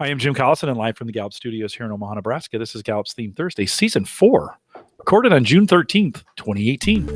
I am Jim Collison and live from the Gallup studios here in Omaha, Nebraska. This is Gallup's Theme Thursday, Season 4, recorded on June 13th, 2018.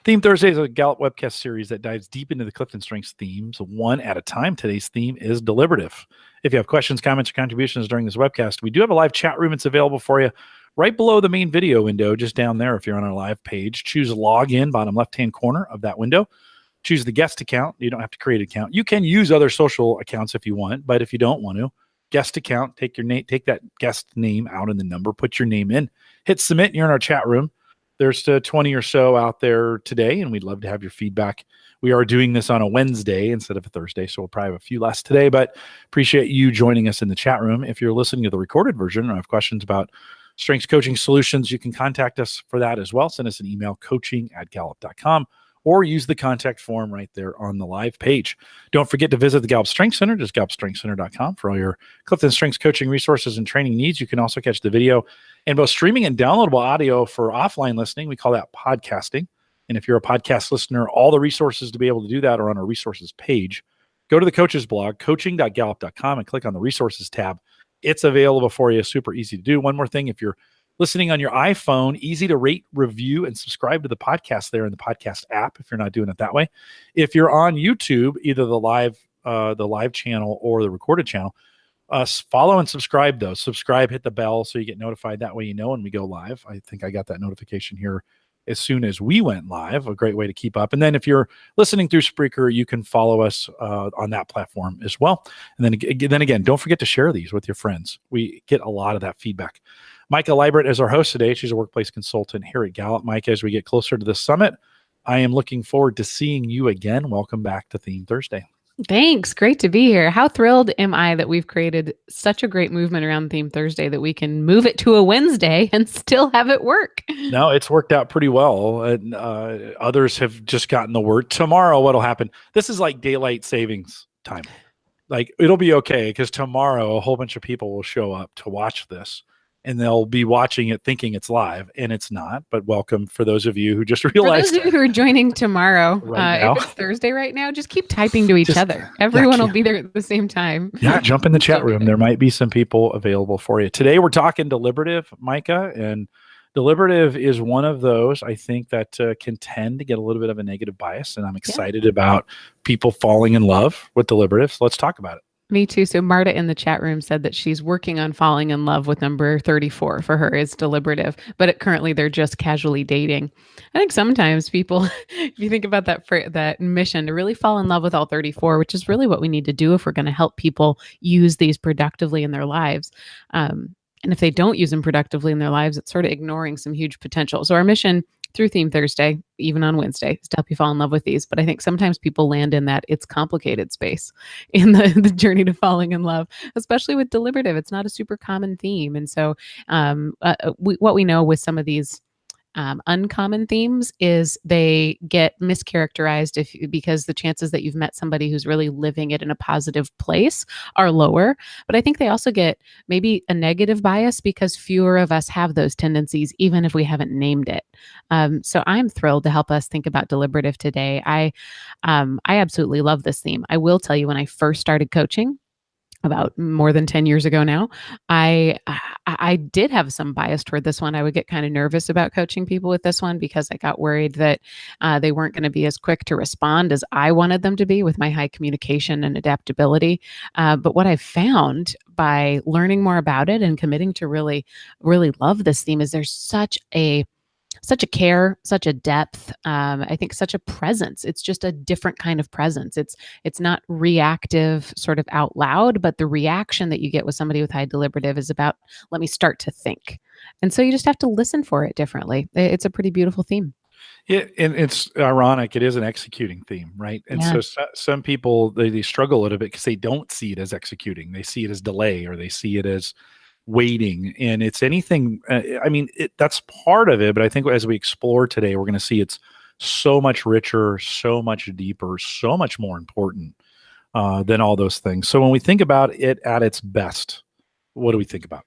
Theme Thursday is a Gallup Webcast series that dives deep into the Clifton Strengths themes one at a time. Today's theme is deliberative. If you have questions, comments, or contributions during this webcast, we do have a live chat room. It's available for you right below the main video window, just down there if you're on our live page. Choose log in, bottom left-hand corner of that window. Choose the guest account. You don't have to create an account. You can use other social accounts if you want, but if you don't want to, guest account, take your name, take that guest name out in the number, put your name in, hit submit, and you're in our chat room. There's 20 or so out there today, and we'd love to have your feedback. We are doing this on a Wednesday instead of a Thursday, so we'll probably have a few less today, but appreciate you joining us in the chat room. If you're listening to the recorded version or have questions about strengths coaching solutions, you can contact us for that as well. Send us an email, coaching@gallup.com, or use the contact form right there on the live page. Don't forget to visit the Gallup Strengths Center, just gallupstrengthscenter.com for all your Clifton Strengths coaching resources and training needs. You can also catch the video and both streaming and downloadable audio for offline listening. We call that podcasting. And if you're a podcast listener, all the resources to be able to do that are on our resources page. Go to the coach's blog, coaching.gallup.com, and click on the resources tab. It's available for you. Super easy to do. One more thing, if you're listening on your iPhone, easy to rate, review, and subscribe to the podcast there in the podcast app if you're not doing it that way. If you're on YouTube, either the live channel or the recorded channel, follow and subscribe those. Subscribe, hit the bell so you get notified. That way you know when we go live. I think I got that notification here as soon as we went live. A great way to keep up. And then if you're listening through Spreaker, you can follow us on that platform as well. And then again, don't forget to share these with your friends. We get a lot of that feedback. Maika Leibbrandt is our host today. She's a workplace consultant here at Gallup. Maika, as we get closer to the summit, I am looking forward to seeing you again. Welcome back to Theme Thursday. Thanks. Great to be here. How thrilled am I that we've created such a great movement around Theme Thursday that we can move it to a Wednesday and still have it work. No, it's worked out pretty well. And others have just gotten the word. Tomorrow, what'll happen? This is like daylight savings time. Like, it'll be okay because tomorrow a whole bunch of people will show up to watch this. And they'll be watching it thinking it's live, and it's not. But welcome for those of you who just realized. For those of you who are joining tomorrow, right if it's Thursday right now, just keep typing to each other. Everyone will be there at the same time. Yeah, jump in the chat room. There might be some people available for you. Today we're talking deliberative, Maika, and deliberative is one of those, I think, that can tend to get a little bit of a negative bias, and I'm excited about people falling in love with deliberative. So let's talk about it. Me too. So Marta in the chat room said that she's working on falling in love with number 34 for her is deliberative, but currently they're just casually dating. I think sometimes people, if you think about that mission to really fall in love with all 34, which is really what we need to do if we're going to help people use these productively in their lives. And if they don't use them productively in their lives, it's sort of ignoring some huge potential. So our mission through Theme Thursday, even on Wednesday, is to help you fall in love with these. But I think sometimes people land in that it's complicated space in the journey to falling in love, especially with deliberative. It's not a super common theme. And so what we know with some of these uncommon themes is they get mischaracterized because the chances that you've met somebody who's really living it in a positive place are lower. But I think they also get maybe a negative bias because fewer of us have those tendencies, even if we haven't named it. So I'm thrilled to help us think about deliberative today. I absolutely love this theme. I will tell you, when I first started coaching, about more than 10 years ago now, I did have some bias toward this one. I would get kind of nervous about coaching people with this one because I got worried that they weren't going to be as quick to respond as I wanted them to be with my high communication and adaptability. But what I found by learning more about it and committing to really, really love this theme is there's such a care, such a depth, I think such a presence. It's just a different kind of presence. It's not reactive sort of out loud, but the reaction that you get with somebody with high deliberative is about, let me start to think. And so you just have to listen for it differently. It's a pretty beautiful theme. Yeah, and it's ironic. It is an executing theme, right? And so some people, they struggle a little bit because they don't see it as executing. They see it as delay, or they see it as waiting. And it's anything, that's part of it. But I think as we explore today, we're going to see it's so much richer, so much deeper, so much more important than all those things. So when we think about it at its best, what do we think about?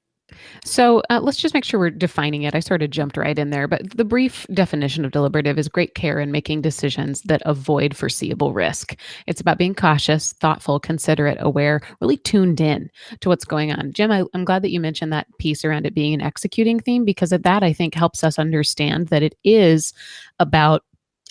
So let's just make sure we're defining it. I sort of jumped right in there, but the brief definition of deliberative is great care in making decisions that avoid foreseeable risk. It's about being cautious, thoughtful, considerate, aware, really tuned in to what's going on. Jim, I'm glad that you mentioned that piece around it being an executing theme, because of that, I think helps us understand that it is about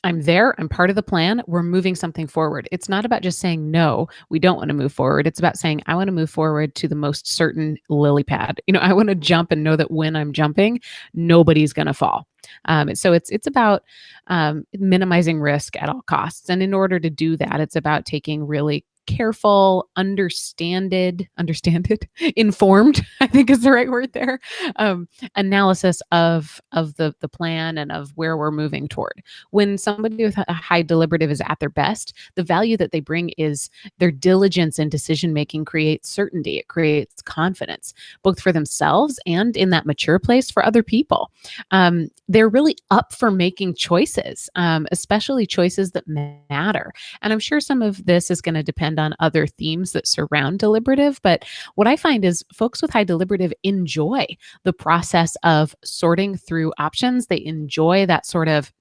I'm there. I'm part of the plan. We're moving something forward. It's not about just saying, no, we don't want to move forward. It's about saying, I want to move forward to the most certain lily pad. I want to jump and know that when I'm jumping, nobody's going to fall. So it's about minimizing risk at all costs. And in order to do that, it's about taking really careful, informed, I think is the right word there, analysis of the plan and of where we're moving toward. When somebody with a high deliberative is at their best, the value that they bring is their diligence in decision making creates certainty. It creates confidence, both for themselves and in that mature place for other people. They're really up for making choices, especially choices that matter. And I'm sure some of this is going to depend on other themes that surround deliberative. But what I find is folks with high deliberative enjoy the process of sorting through options. They enjoy that sort of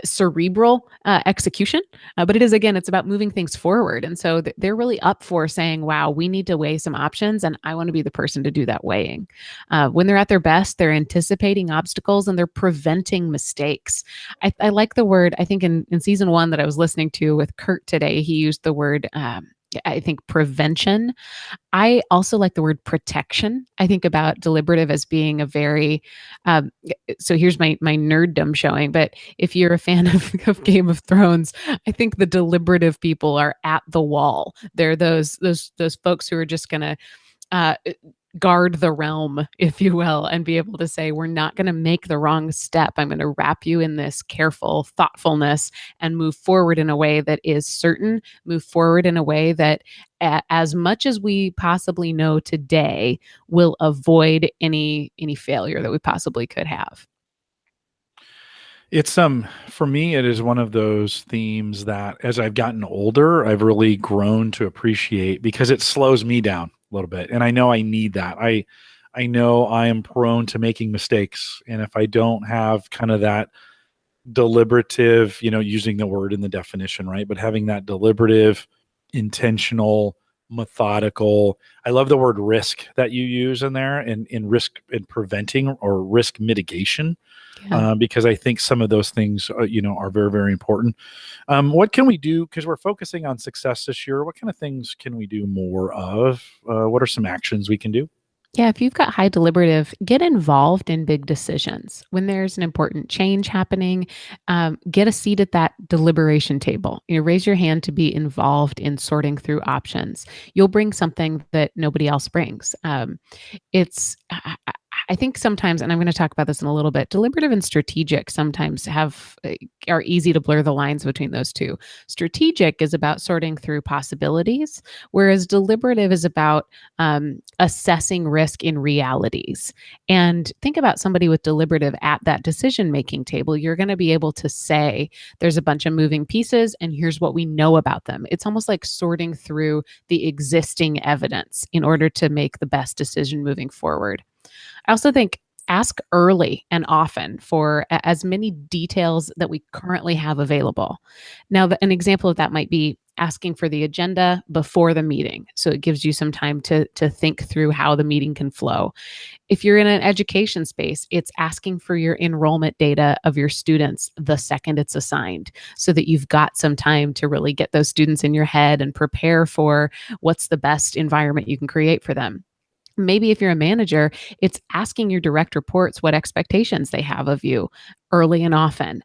cerebral execution. But it is, again, it's about moving things forward. And so they're really up for saying, wow, we need to weigh some options. And I want to be the person to do that weighing. When they're at their best, they're anticipating obstacles and they're preventing mistakes. I like the word, I think in season 1 that I was listening to with Kurt today, he used the word, I think prevention. I also like the word protection. I think about deliberative as being a very, so here's my nerddom showing, but if you're a fan of Game of Thrones, I think the deliberative people are at the wall. They're those folks who are just going to guard the realm, if you will, and be able to say, we're not going to make the wrong step. I'm going to wrap you in this careful thoughtfulness and move forward in a way that is certain, move forward in a way that as much as we possibly know today will avoid any failure that we possibly could have. It's for me, it is one of those themes that as I've gotten older, I've really grown to appreciate because it slows me down a little bit. And I know I need that. I know I am prone to making mistakes. And if I don't have kind of that deliberative, using the word in the definition, right? But having that deliberative, intentional, methodical. I love the word risk that you use in there and in risk and preventing or risk mitigation. Yeah. Because I think some of those things, are very, very important. What can we do? Because we're focusing on success this year. What kind of things can we do more of? What are some actions we can do? Yeah, if you've got high deliberative, get involved in big decisions. When there's an important change happening, get a seat at that deliberation table. Raise your hand to be involved in sorting through options. You'll bring something that nobody else brings. I think sometimes, and I'm going to talk about this in a little bit, deliberative and strategic sometimes are easy to blur the lines between those two. Strategic is about sorting through possibilities, whereas deliberative is about assessing risk in realities. And think about somebody with deliberative at that decision-making table. You're going to be able to say, there's a bunch of moving pieces, and here's what we know about them. It's almost like sorting through the existing evidence in order to make the best decision moving forward. I also think ask early and often for as many details that we currently have available. Now, an example of that might be asking for the agenda before the meeting. So it gives you some time to think through how the meeting can flow. If you're in an education space, it's asking for your enrollment data of your students the second it's assigned so that you've got some time to really get those students in your head and prepare for what's the best environment you can create for them. Maybe if you're a manager, it's asking your direct reports what expectations they have of you early and often.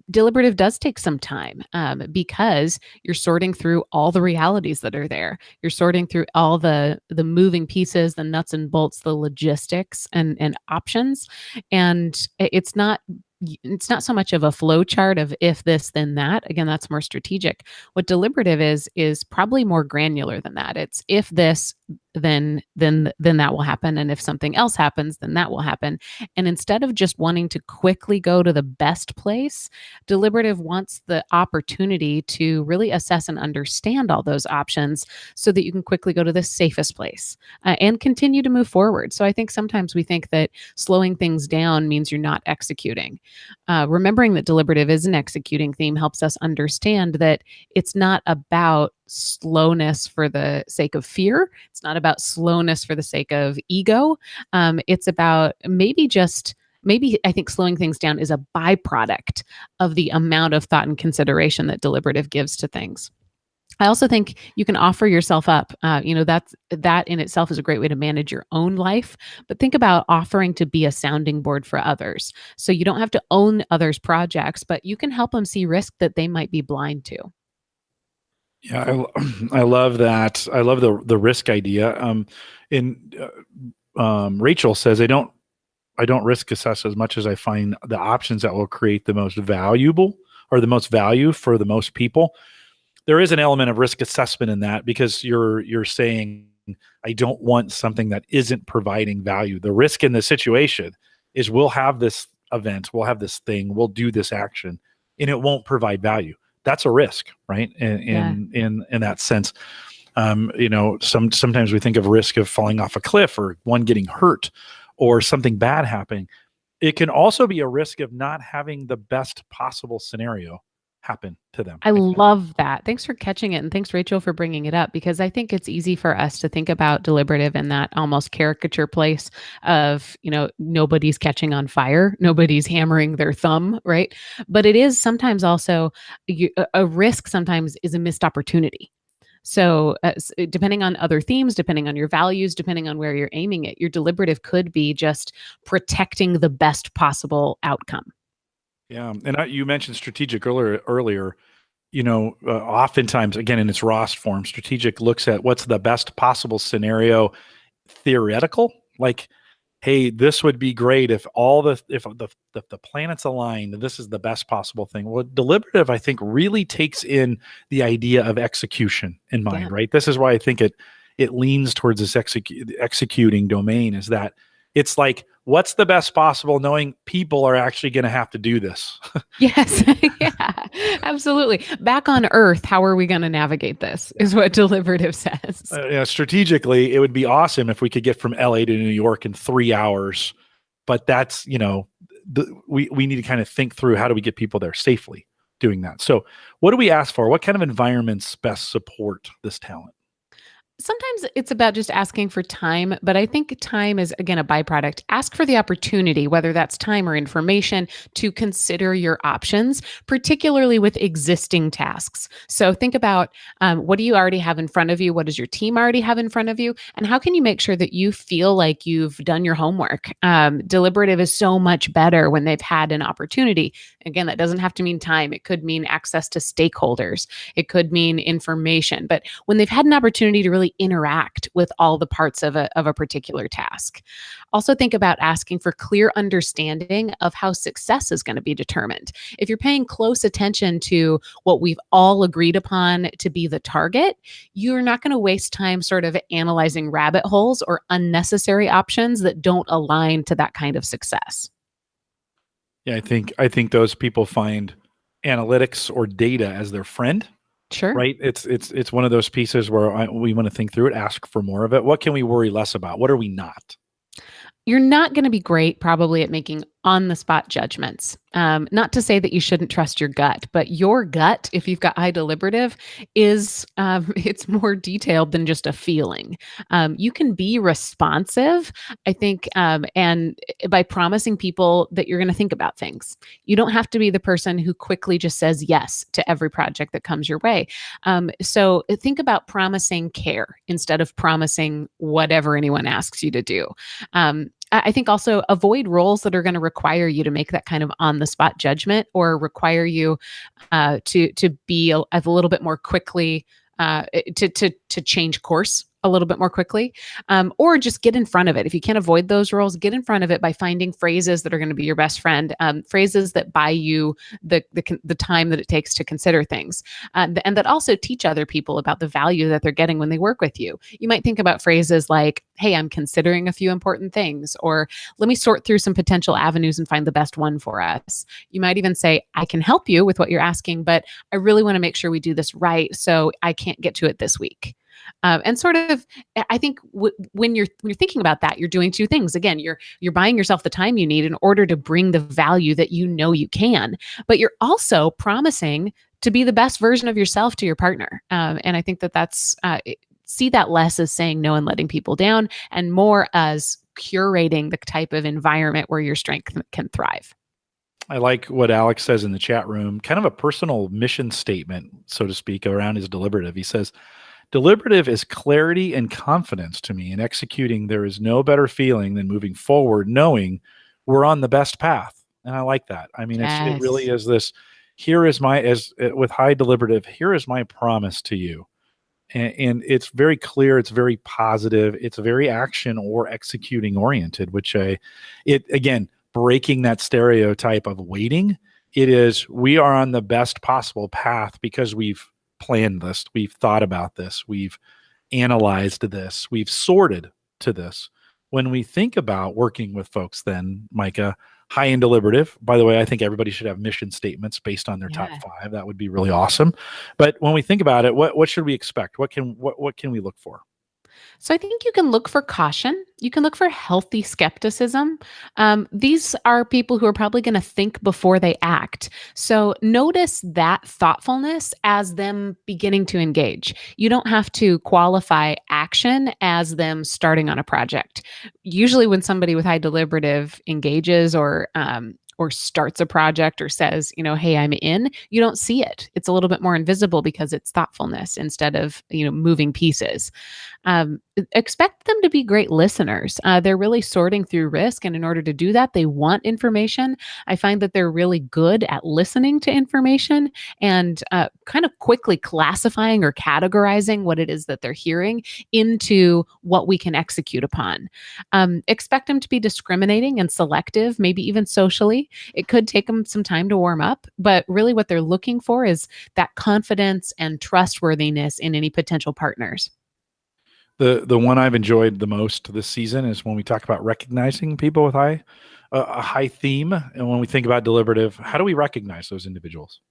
Deliberative does take some time because you're sorting through all the realities that are there. You're sorting through all the moving pieces, the nuts and bolts, the logistics and options. And it's not so much of a flow chart of if this, then that. Again, that's more strategic. What deliberative is probably more granular than that. It's if this, then that will happen. And if something else happens, then that will happen. And instead of just wanting to quick quickly go to the best place, deliberative wants the opportunity to really assess and understand all those options so that you can quickly go to the safest place and continue to move forward. So I think sometimes we think that slowing things down means you're not executing. Remembering that deliberative is an executing theme helps us understand that it's not about slowness for the sake of fear. It's not about slowness for the sake of ego. It's about maybe I think slowing things down is a byproduct of the amount of thought and consideration that deliberative gives to things. I also think you can offer yourself up. That in itself is a great way to manage your own life. But think about offering to be a sounding board for others. So you don't have to own others' projects, but you can help them see risk that they might be blind to. Yeah, I love that. I love the risk idea. Rachel says, I don't risk assess as much as I find the options that will create the most valuable or the most value for the most people. There is an element of risk assessment in that because you're saying, I don't want something that isn't providing value. The risk in the situation is we'll have this event, we'll have this thing, we'll do this action, and it won't provide value. That's a risk, right? In that sense, sometimes we think of risk of falling off a cliff or one getting hurt or something bad happening. It can also be a risk of not having the best possible scenario happen to them. I love that. Thanks for catching it. And thanks, Rachel, for bringing it up, because I think it's easy for us to think about deliberative in that almost caricature place of, nobody's catching on fire, nobody's hammering their thumb, right? But it is sometimes also a risk sometimes is a missed opportunity. So depending on other themes, depending on your values, depending on where you're aiming it, your deliberative could be just protecting the best possible outcome. Yeah, and you mentioned strategic earlier. Oftentimes, again, in its rawest form, strategic looks at what's the best possible scenario, theoretical. Like, hey, this would be great if the planets aligned. This is the best possible thing. Well, deliberative, I think, really takes in the idea of execution in mind. Right. This is why I think it leans towards this executing domain. Is that it's like, what's the best possible, knowing people are actually going to have to do this. Yes. Yeah, absolutely. Back on Earth, how are we going to navigate this is what deliberative says. Strategically, it would be awesome if we could get from LA to New York in 3 hours. But that's, we need to kind of think through, how do we get people there safely doing that? So what do we ask for? What kind of environments best support this talent? Sometimes it's about just asking for time, but I think time is, again, a byproduct. Ask for the opportunity, whether that's time or information, to consider your options, particularly with existing tasks. So think about what do you already have in front of you? What does your team already have in front of you? And how can you make sure that you feel like you've done your homework? Deliberative is so much better when they've had an opportunity. Again, that doesn't have to mean time. It could mean access to stakeholders. It could mean information. But when they've had an opportunity to really interact with all the parts of a particular task. Also think about asking for clear understanding of how success is going to be determined. If you're paying close attention to what we've all agreed upon to be the target, you're not going to waste time sort of analyzing rabbit holes or unnecessary options that don't align to that kind of success. Yeah, I think those people find analytics or data as their friend. Sure. Right. It's one of those pieces where we want to think through it, ask for more of it. What can we worry less about? What are we not? You're not going to be great probably at making on-the-spot judgments. Not to say that you shouldn't trust your gut, but your gut, if you've got high deliberative, is it's more detailed than just a feeling. You can be responsive, I think, and by promising people that you're going to think about things. You don't have to be the person who quickly just says yes to every project that comes your way. So think about promising care instead of promising whatever anyone asks you to do. I think also avoid roles that are going to require you to make that kind of on-the-spot judgment or require you to be a little bit more quickly to change course a little bit more quickly, or just get in front of it. If you can't avoid those roles, get in front of it by finding phrases that are going to be your best friend, phrases that buy you the time that it takes to consider things, and that also teach other people about the value that they're getting when they work with you. You might think about phrases like, hey, I'm considering a few important things, or let me sort through some potential avenues and find the best one for us. You might even say, I can help you with what you're asking, but I really want to make sure we do this right, so I can't get to it this week. And sort of, I think when you're thinking about that, you're doing two things. Again, you're buying yourself the time you need in order to bring the value that you know you can, but you're also promising to be the best version of yourself to your partner. And I think that's see that less as saying no and letting people down, and more as curating the type of environment where your strength can thrive. I like what Alex says in the chat room, kind of a personal mission statement, so to speak, around his deliberative. He says, deliberative is clarity and confidence to me. In executing, there is no better feeling than moving forward, knowing we're on the best path. And I like that. I mean, it really is this, here is with high deliberative, here is my promise to you. And it's very clear, it's very positive, it's very action or executing oriented, which again, breaking that stereotype of waiting. It is, we are on the best possible path because we've planned this, we've thought about this, we've analyzed this, we've sorted to this. When we think about working with folks, then, Maika, high and deliberative, by the way, I think everybody should have mission statements based on their top 5. That would be really awesome. But when we think about it, what should we expect? What can we look for? So I think you can look for caution. You can look for healthy skepticism. These are people who are probably going to think before they act. So notice that thoughtfulness as them beginning to engage. You don't have to qualify action as them starting on a project. Usually when somebody with high deliberative engages or starts a project or says, hey, I'm in, you don't see it. It's a little bit more invisible because it's thoughtfulness instead of, moving pieces. Expect them to be great listeners. They're really sorting through risk. And in order to do that, they want information. I find that they're really good at listening to information and kind of quickly classifying or categorizing what it is that they're hearing into what we can execute upon. Expect them to be discriminating and selective, maybe even socially. It could take them some time to warm up, but really what they're looking for is that confidence and trustworthiness in any potential partners. The one I've enjoyed the most this season is when we talk about recognizing people with a high theme. And when we think about deliberative, how do we recognize those individuals?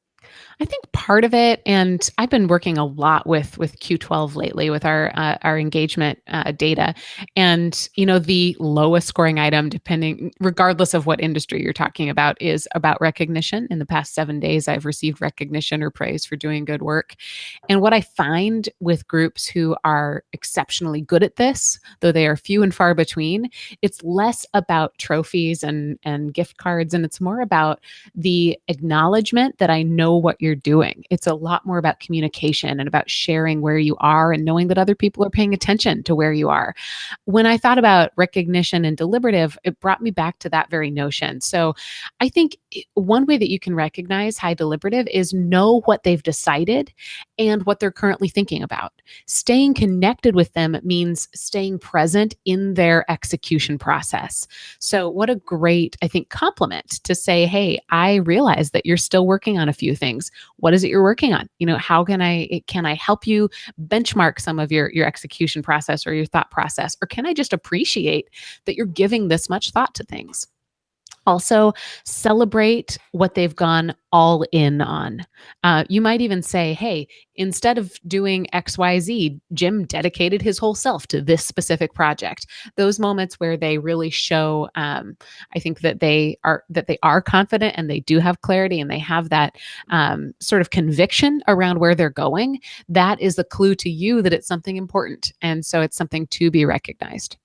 I think part of it, and I've been working a lot with Q12 lately with our engagement data, and the lowest scoring item, regardless of what industry you're talking about, is about recognition. In the past 7 days, I've received recognition or praise for doing good work. And what I find with groups who are exceptionally good at this, though they are few and far between, it's less about trophies and gift cards, and it's more about the acknowledgement that I know what you're doing. It's a lot more about communication and about sharing where you are and knowing that other people are paying attention to where you are. When I thought about recognition and deliberative, it brought me back to that very notion. So I think one way that you can recognize high deliberative is know what they've decided and what they're currently thinking about. Staying connected with them means staying present in their execution process. So what a great, I think, compliment to say, hey, I realize that you're still working on a few things. What is it you're working on? How can I help you benchmark some of your execution process or your thought process? Or can I just appreciate that you're giving this much thought to things? Also, celebrate what they've gone all in on. You might even say, hey, instead of doing XYZ, Jim dedicated his whole self to this specific project. Those moments where they really show, I think that they are confident and they do have clarity and they have that sort of conviction around where they're going. That is the clue to you that it's something important. And so it's something to be recognized.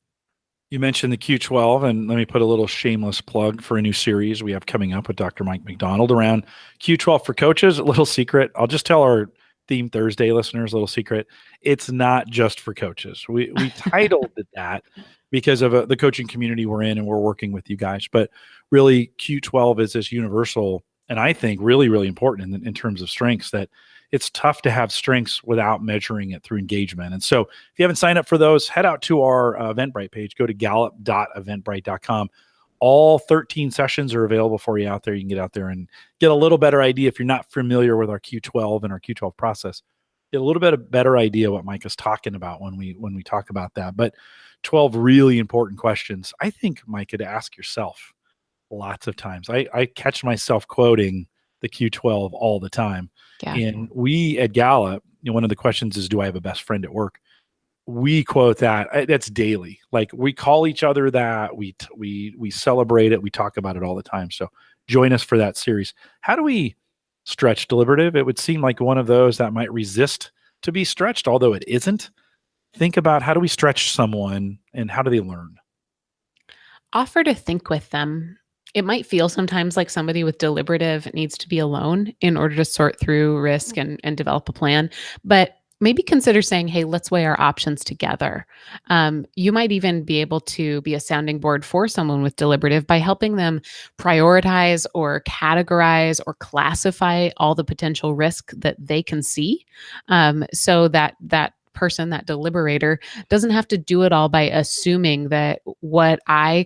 You mentioned the Q12, and let me put a little shameless plug for a new series we have coming up with Dr. Mike McDonald around Q12 for coaches. A little secret. I'll just tell our Theme Thursday listeners a little secret. It's not just for coaches. We titled it that because of the coaching community we're in and we're working with you guys. But really, Q12 is this universal, and I think really, really important in terms of strengths, that it's tough to have strengths without measuring it through engagement. And so if you haven't signed up for those, head out to our Eventbrite page, go to gallup.eventbrite.com. All 13 sessions are available for you out there. You can get out there and get a little better idea if you're not familiar with our Q12 and our Q12 process. Get a little bit of better idea what Maika's talking about when we talk about that. But 12 really important questions, I think, Maika, to ask yourself lots of times. I catch myself quoting the Q12 all the time. Yeah. And we at Gallup, one of the questions is, do I have a best friend at work? We quote that. That's daily. Like, we call each other that. We celebrate it. We talk about it all the time. So join us for that series. How do we stretch deliberative? It would seem like one of those that might resist to be stretched, although it isn't. Think about, how do we stretch someone and how do they learn? Offer to think with them. It might feel sometimes like somebody with deliberative needs to be alone in order to sort through risk and develop a plan. But maybe consider saying, hey, let's weigh our options together. You might even be able to be a sounding board for someone with deliberative by helping them prioritize or categorize or classify all the potential risk that they can see, so that person, that deliberator, doesn't have to do it all by assuming that what I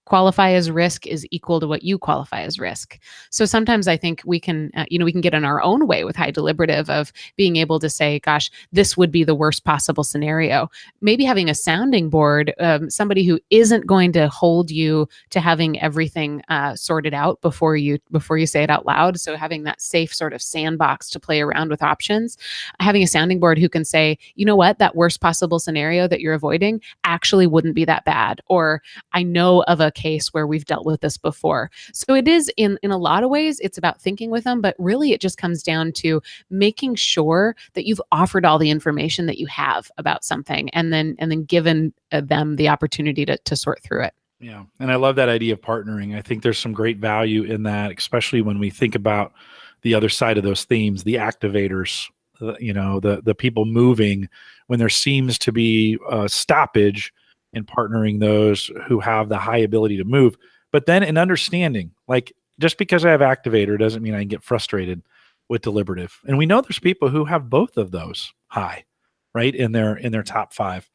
qualify as risk is equal to what you qualify as risk. So sometimes I think we can, we can get in our own way with high deliberative of being able to say, gosh, this would be the worst possible scenario. Maybe having a sounding board, somebody who isn't going to hold you to having everything sorted out before you say it out loud. So having that safe sort of sandbox to play around with options, having a sounding board who can say, you know what, that worst possible scenario that you're avoiding actually wouldn't be that bad. Or I know of a case where we've dealt with this before. So it is in a lot of ways, it's about thinking with them, but really it just comes down to making sure that you've offered all the information that you have about something and then given them the opportunity to sort through it. Yeah. And I love that idea of partnering. I think there's some great value in that, especially when we think about the other side of those themes, the activators, the people moving when there seems to be a stoppage, and partnering those who have the high ability to move. But then in understanding, like, just because I have activator doesn't mean I can get frustrated with deliberative. And we know there's people who have both of those high, right, in their top 5.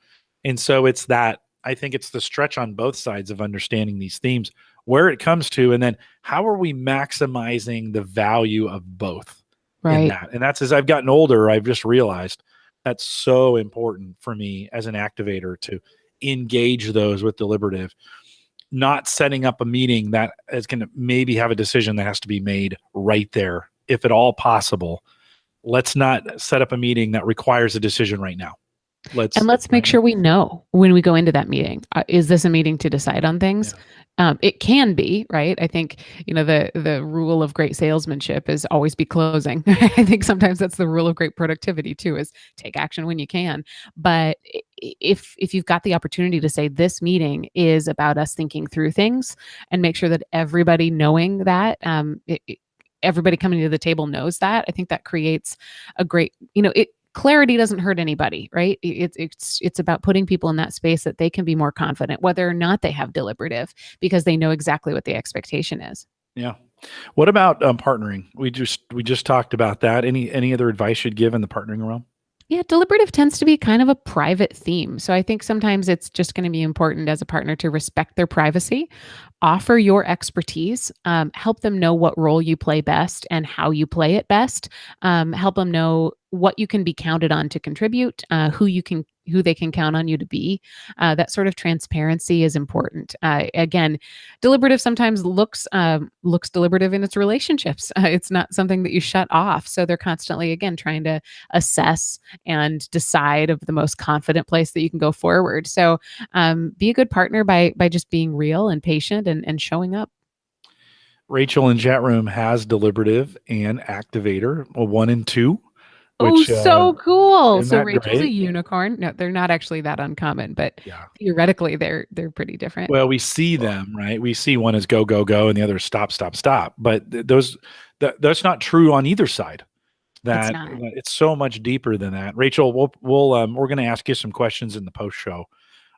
And so it's that, I think it's the stretch on both sides of understanding these themes, where it comes to, and then how are we maximizing the value of both in that? And that's, as I've gotten older, I've just realized that's so important for me as an activator to engage those with deliberative, not setting up a meeting that is going to maybe have a decision that has to be made right there. If at all possible, let's not set up a meeting that requires a decision right now. Let's make sure we know when we go into that meeting, is this a meeting to decide on things? Yeah. It can be, right? I think, the rule of great salesmanship is always be closing. I think sometimes that's the rule of great productivity too, is take action when you can. But if you've got the opportunity to say this meeting is about us thinking through things, and make sure that everybody knowing that, everybody coming to the table knows that, I think that creates a great, clarity doesn't hurt anybody, right? It's about putting people in that space that they can be more confident, whether or not they have deliberative, because they know exactly what the expectation is. Yeah. What about partnering? We just talked about that. Any other advice you'd give in the partnering realm? Yeah, deliberative tends to be kind of a private theme. So I think sometimes it's just going to be important as a partner to respect their privacy, offer your expertise, help them know what role you play best and how you play it best, help them know what you can be counted on to contribute, who they can count on you to be. That sort of transparency is important. Again, deliberative sometimes looks deliberative in its relationships. It's not something that you shut off. So they're constantly, again, trying to assess and decide of the most confident place that you can go forward. So be a good partner by just being real and patient and showing up. Rachel in chat room has deliberative and activator, 1 and 2. Which, so cool. So Rachel's great? A unicorn. No, they're not actually that uncommon, but theoretically they're pretty different. Well, we see them, right? We see one as go, go, go, and the other is stop, stop, stop. But that's not true on either side. That it's so much deeper than that. Rachel, we're going to ask you some questions in the post show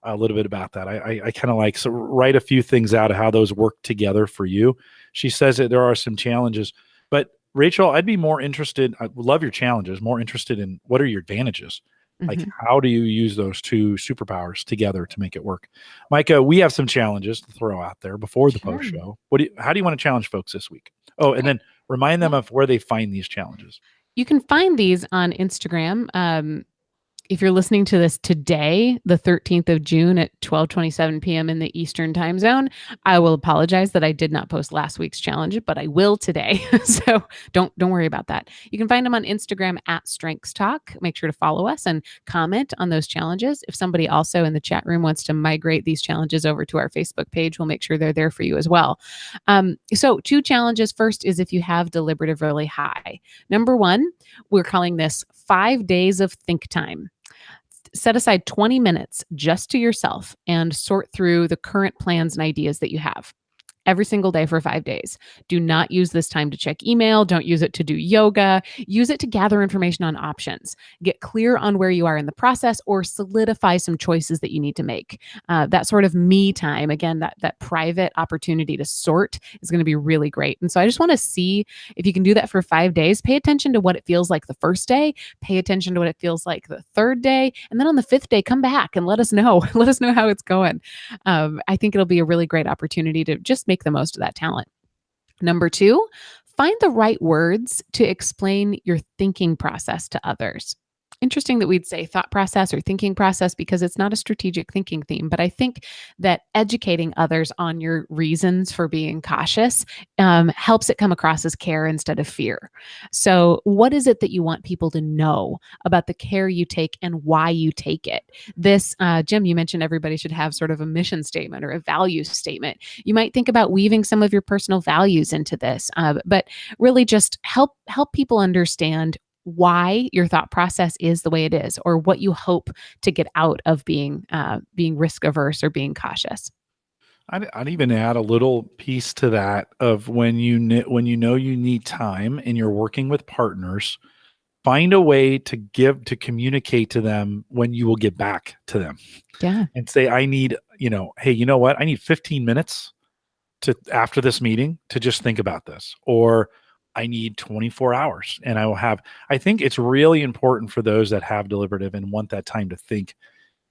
a little bit about that. I kind of like, so write a few things out of how those work together for you. She says that there are some challenges, but Rachel, I'd be more interested. I love your challenges. More interested in what are your advantages? Like, how do you use those two superpowers together to make it work? Maika, we have some challenges to throw out there before the post show. How do you want to challenge folks this week? Oh, and then remind them of where they find these challenges. You can find these on Instagram. If you're listening to this today, the 13th of June at 12:27 p.m. in the Eastern time zone, I will apologize that I did not post last week's challenge, but I will today. So don't worry about that. You can find them on Instagram at Strengths Talk. Make sure to follow us and comment on those challenges. If somebody also in the chat room wants to migrate these challenges over to our Facebook page, we'll make sure they're there for you as well. So 2 challenges. First is if you have deliberative really high. Number 1, we're calling this 5 days of think time. Set aside 20 minutes just to yourself and sort through the current plans and ideas that you have every single day for 5 days. Do not use this time to check email. Don't use it to do yoga. Use it to gather information on options. Get clear on where you are in the process or solidify some choices that you need to make. That sort of me time, again, that private opportunity to sort is going to be really great. And so I just want to see if you can do that for 5 days. Pay attention to what it feels like the first day. Pay attention to what it feels like the third day. And then on the 5th day, come back and let us know. Let us know how it's going. I think it'll be a really great opportunity to just make the most of that talent. Number 2, find the right words to explain your thinking process to others. Interesting that we'd say thought process or thinking process because it's not a strategic thinking theme, but I think that educating others on your reasons for being cautious helps it come across as care instead of fear. So what is it that you want people to know about the care you take and why you take it? This, Jim, you mentioned everybody should have sort of a mission statement or a value statement. You might think about weaving some of your personal values into this, but really just help people understand why your thought process is the way it is, or what you hope to get out of being risk averse or being cautious. I'd even add a little piece to that of when you know you need time and you're working with partners, find a way to communicate to them when you will get back to them. Yeah. And say, I need, hey, you know what? I need 15 minutes after this meeting to just think about this, or I need 24 hours and I think it's really important for those that have deliberative and want that time to think,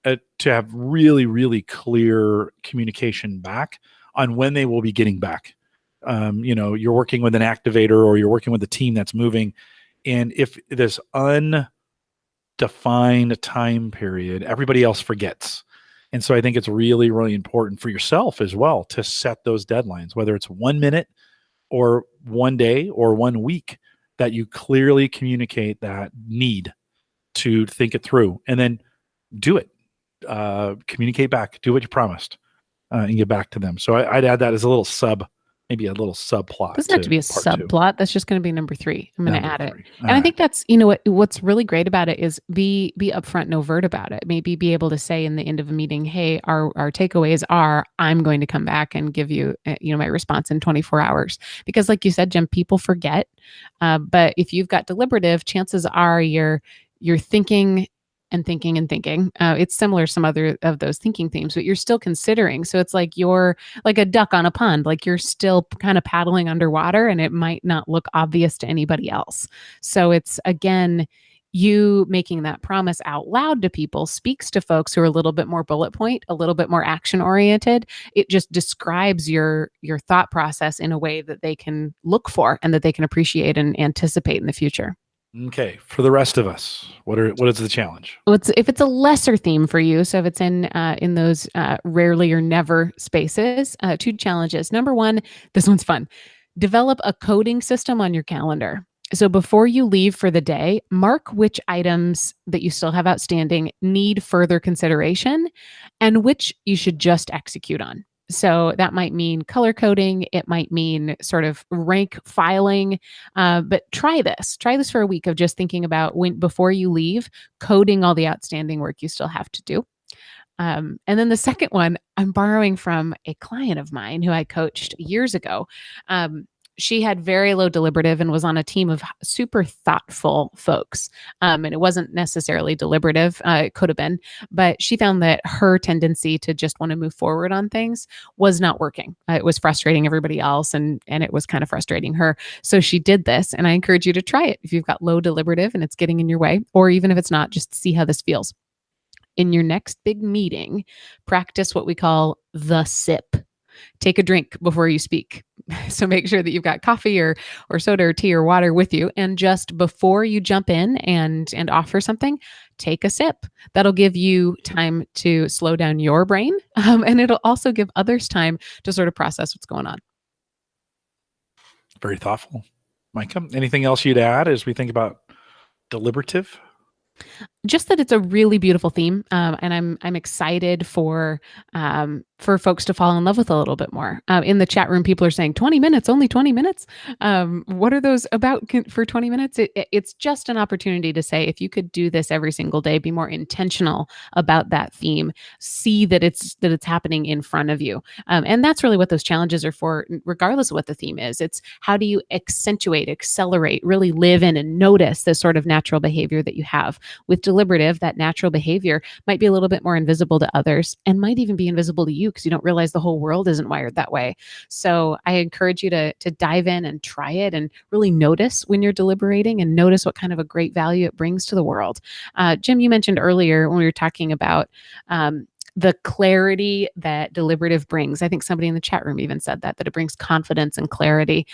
to have really, really clear communication back on when they will be getting back. You're working with an activator or you're working with a team that's moving. And if this undefined time period, everybody else forgets. And so I think it's really, really important for yourself as well to set those deadlines, whether it's 1 minute or 1 day or 1 week, that you clearly communicate that need to think it through and then do it. Communicate back, do what you promised, and get back to them. So I'd add that as maybe a little subplot. Doesn't have to be a subplot. That's just going to be number 3. I'm going to add it. And I think that's, what's really great about it is be upfront and overt about it. Maybe be able to say in the end of a meeting, hey, our takeaways are, I'm going to come back and give you, my response in 24 hours. Because like you said, Jim, people forget. But if you've got deliberative, chances are you're thinking and thinking and thinking. It's similar to some other of those thinking themes, but you're still considering. So it's like you're like a duck on a pond, like you're still kind of paddling underwater and it might not look obvious to anybody else. So it's, again, you making that promise out loud to people speaks to folks who are a little bit more bullet point, a little bit more action oriented. It just describes your thought process in a way that they can look for and that they can appreciate and anticipate in the future. Okay, for the rest of us, what is the challenge? Well, if it's a lesser theme for you, so if it's in those rarely or never spaces, 2 challenges. Number 1, this one's fun. Develop a coding system on your calendar. So before you leave for the day, mark which items that you still have outstanding need further consideration and which you should just execute on. So that might mean color coding. It might mean sort of rank filing. But try this for a week of just thinking about before you leave, coding all the outstanding work you still have to do. And then the second one, I'm borrowing from a client of mine who I coached years ago. she had very low deliberative and was on a team of super thoughtful folks. And it wasn't necessarily deliberative. It could have been, but she found that her tendency to just want to move forward on things was not working. It was frustrating everybody else, and it was kind of frustrating her. So she did this, and I encourage you to try it if you've got low deliberative and it's getting in your way, or even if it's not, just see how this feels. In your next big meeting, practice what we call the sip. Take a drink before you speak. So make sure that you've got coffee or soda or tea or water with you. And just before you jump in and offer something, take a sip. That'll give you time to slow down your brain. And it'll also give others time to sort of process what's going on. Very thoughtful. Maika, anything else you'd add as we think about deliberative? Just that it's a really beautiful theme, and I'm excited for folks to fall in love with a little bit more. In the chat room, people are saying 20 minutes, only 20 minutes. What are those about for 20 minutes? It's just an opportunity to say, if you could do this every single day, be more intentional about that theme, see that it's happening in front of you, and that's really what those challenges are for, regardless of what the theme is. It's how do you accentuate, accelerate, really live in and notice this sort of natural behavior that you have. With deliberative, that natural behavior might be a little bit more invisible to others and might even be invisible to you because you don't realize the whole world isn't wired that way. So I encourage you to dive in and try it and really notice when you're deliberating and notice what kind of a great value it brings to the world. Jim, you mentioned earlier when we were talking about the clarity that deliberative brings. I think somebody in the chat room even said that it brings confidence and clarity.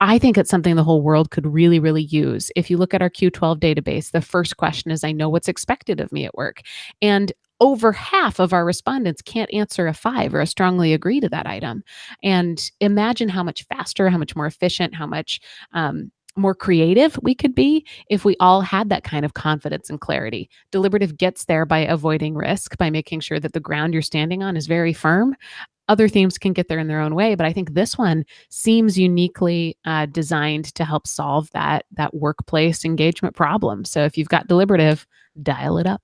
I think it's something the whole world could really, really use. If you look at our Q12 database, the first question is, I know what's expected of me at work. And over half of our respondents can't answer a 5 or a strongly agree to that item. And imagine how much faster, how much more efficient, how much more creative we could be if we all had that kind of confidence and clarity. Deliberative gets there by avoiding risk, by making sure that the ground you're standing on is very firm. Other themes can get there in their own way, but I think this one seems uniquely designed to help solve that workplace engagement problem. So if you've got deliberative, dial it up.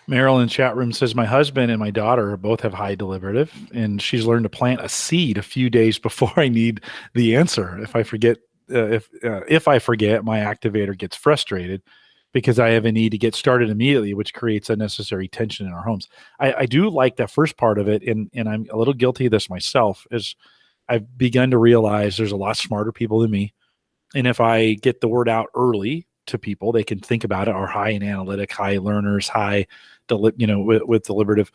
Meryl in chat room says, my husband and my daughter both have high deliberative, and she's learned to plant a seed a few days before I need the answer. If I forget, my activator gets frustrated because I have a need to get started immediately, which creates unnecessary tension in our homes. I do like that first part of it, and I'm a little guilty of this myself, is I've begun to realize there's a lot smarter people than me. And if I get the word out early to people, they can think about it, are high in analytic, high learners, with deliberative.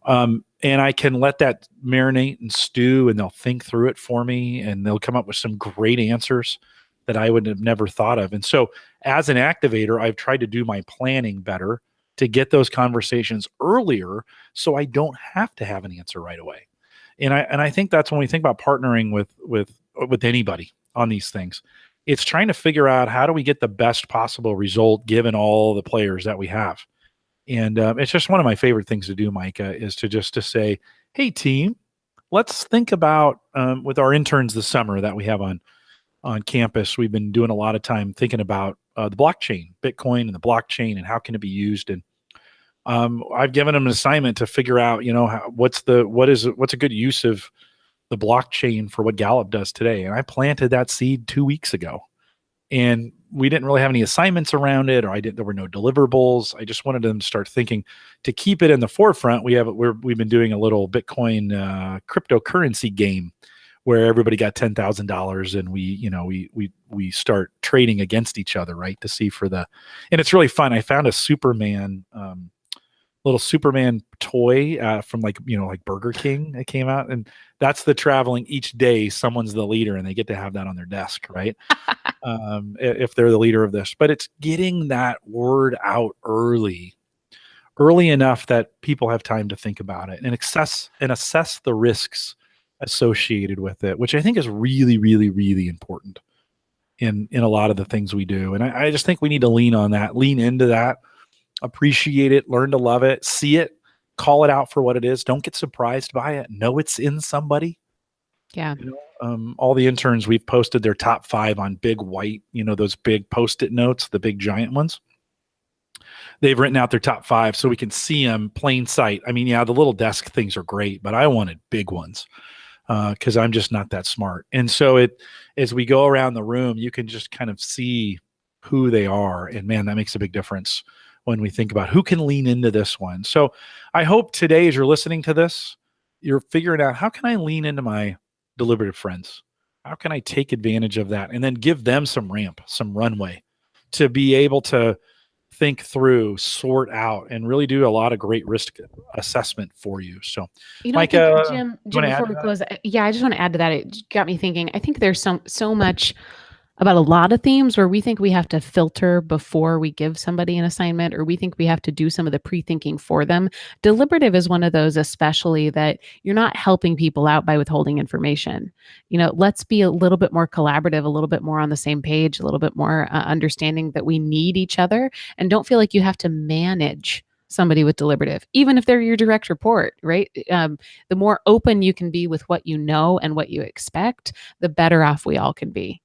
And I can let that marinate and stew, and they'll think through it for me, and they'll come up with some great answers that I would have never thought of. And so as an activator, I've tried to do my planning better to get those conversations earlier so I don't have to have an answer right away. And I think that's when we think about partnering with anybody on these things. It's trying to figure out, how do we get the best possible result given all the players that we have. And it's just one of my favorite things to do, Maika, is to say, hey, team, let's think about with our interns this summer that we have on campus. We've been doing a lot of time thinking about the blockchain, Bitcoin and the blockchain, and how can it be used. And I've given them an assignment to figure out, what's a good use of the blockchain for what Gallup does today. And I planted that seed 2 weeks ago, and we didn't really have any assignments around it, there were no deliverables. I just wanted them to start thinking to keep it in the forefront. We've been doing a little Bitcoin cryptocurrency game where everybody got $10,000, and we start trading against each other, right? To see and it's really fun. I found a little Superman toy from like Burger King that came out, and that's the traveling each day. Someone's the leader, and they get to have that on their desk, right? If they're the leader of this, but it's getting that word out early enough that people have time to think about it and assess the risks associated with it, which I think is really, really, really important in a lot of the things we do. And I just think we need to lean into that, appreciate it, learn to love it, see it, call it out for what it is. Don't get surprised by it. Know it's in somebody. Yeah. All the interns, we've posted their top 5 on big white, those big Post-it notes, the big giant ones. They've written out their top 5 so we can see them plain sight. I mean, yeah, the little desk things are great, but I wanted big ones. because I'm just not that smart. And so as we go around the room, you can just kind of see who they are. And man, that makes a big difference when we think about who can lean into this one. So I hope today, as you're listening to this, you're figuring out, how can I lean into my deliberative friends? How can I take advantage of that and then give them some ramp, some runway to be able to think through, sort out, and really do a lot of great risk assessment for you. So, I think, Maika, Jim, you want to add before to we that? close, I just want to add to that. It got me thinking. I think there's so much about a lot of themes where we think we have to filter before we give somebody an assignment, or we think we have to do some of the pre-thinking for them. Deliberative is one of those, especially, that you're not helping people out by withholding information. Let's be a little bit more collaborative, a little bit more on the same page, a little bit more understanding that we need each other, and don't feel like you have to manage somebody with deliberative, even if they're your direct report, right? The more open you can be with what you know and what you expect, the better off we all can be.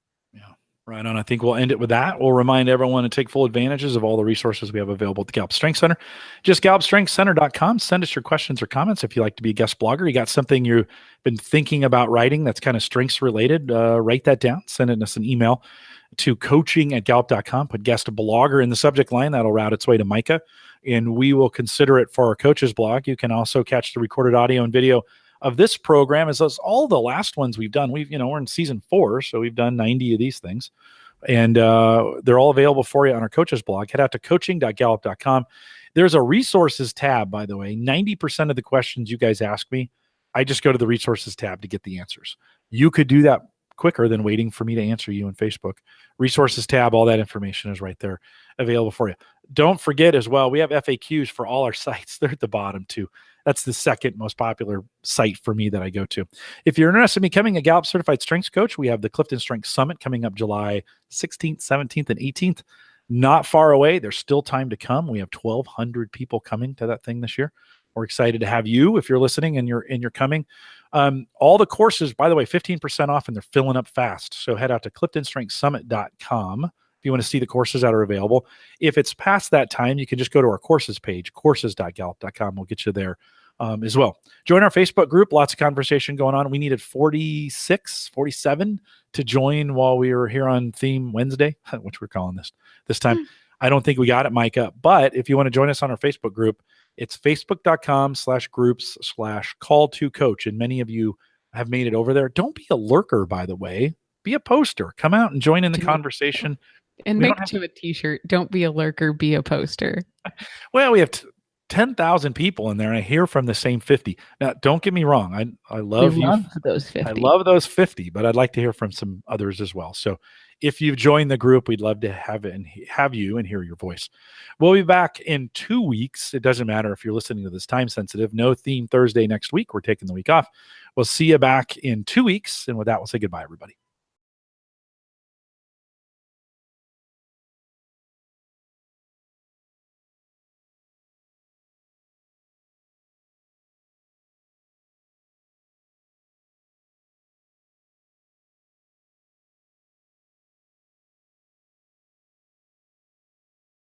Right on. I think we'll end it with that. We'll remind everyone to take full advantages of all the resources we have available at the Gallup Strength Center. Just gallupstrengthcenter.com. Send us your questions or comments if you'd like to be a guest blogger. You got something you've been thinking about writing that's kind of strengths related, write that down. Send us an email to coaching@gallup.com. Put guest blogger in the subject line. That'll route its way to Maika, and we will consider it for our coaches blog. You can also catch the recorded audio and video of this program, as all the last ones we've done. We're in season 4, so we've done 90 of these things, and they're all available for you on our coaches blog. Head out to coaching.gallup.com. There's a resources tab, by the way. 90% of the questions you guys ask me, I just go to the resources tab to get the answers. You could do that quicker than waiting for me to answer you on Facebook. Resources tab, all that information is right there available for you. Don't forget as well, we have FAQs for all our sites. They're at the bottom too. That's the second most popular site for me that I go to. If you're interested in becoming a Gallup Certified Strengths Coach, we have the Clifton Strengths Summit coming up July 16th, 17th, and 18th. Not far away. There's still time to come. We have 1,200 people coming to that thing this year. We're excited to have you if you're listening and you're coming. All the courses, by the way, 15% off, and they're filling up fast. So head out to cliftonstrengthsummit.com if you want to see the courses that are available. If it's past that time, you can just go to our courses page, courses.gallup.com. We'll get you there as well. Join our Facebook group. Lots of conversation going on. We needed 47 to join while we were here on Theme Wednesday, which we're calling this time. I don't think we got it, Maika. But if you want to join us on our Facebook group, it's facebook.com/groups/call2coach. And many of you have made it over there. Don't be a lurker, by the way. Be a poster. Come out and join in the conversation. And make to a t-shirt. Don't be a lurker, be a poster. Well, we have 10,000 people in there, and I hear from the same 50. Now, don't get me wrong. I love you. Love those 50. I love those 50, but I'd like to hear from some others as well. So if you've joined the group, we'd love to have you and hear your voice. We'll be back in 2 weeks. It doesn't matter if you're listening to this time sensitive. No Theme Thursday next week. We're taking the week off. We'll see you back in 2 weeks. And with that, we'll say goodbye, everybody.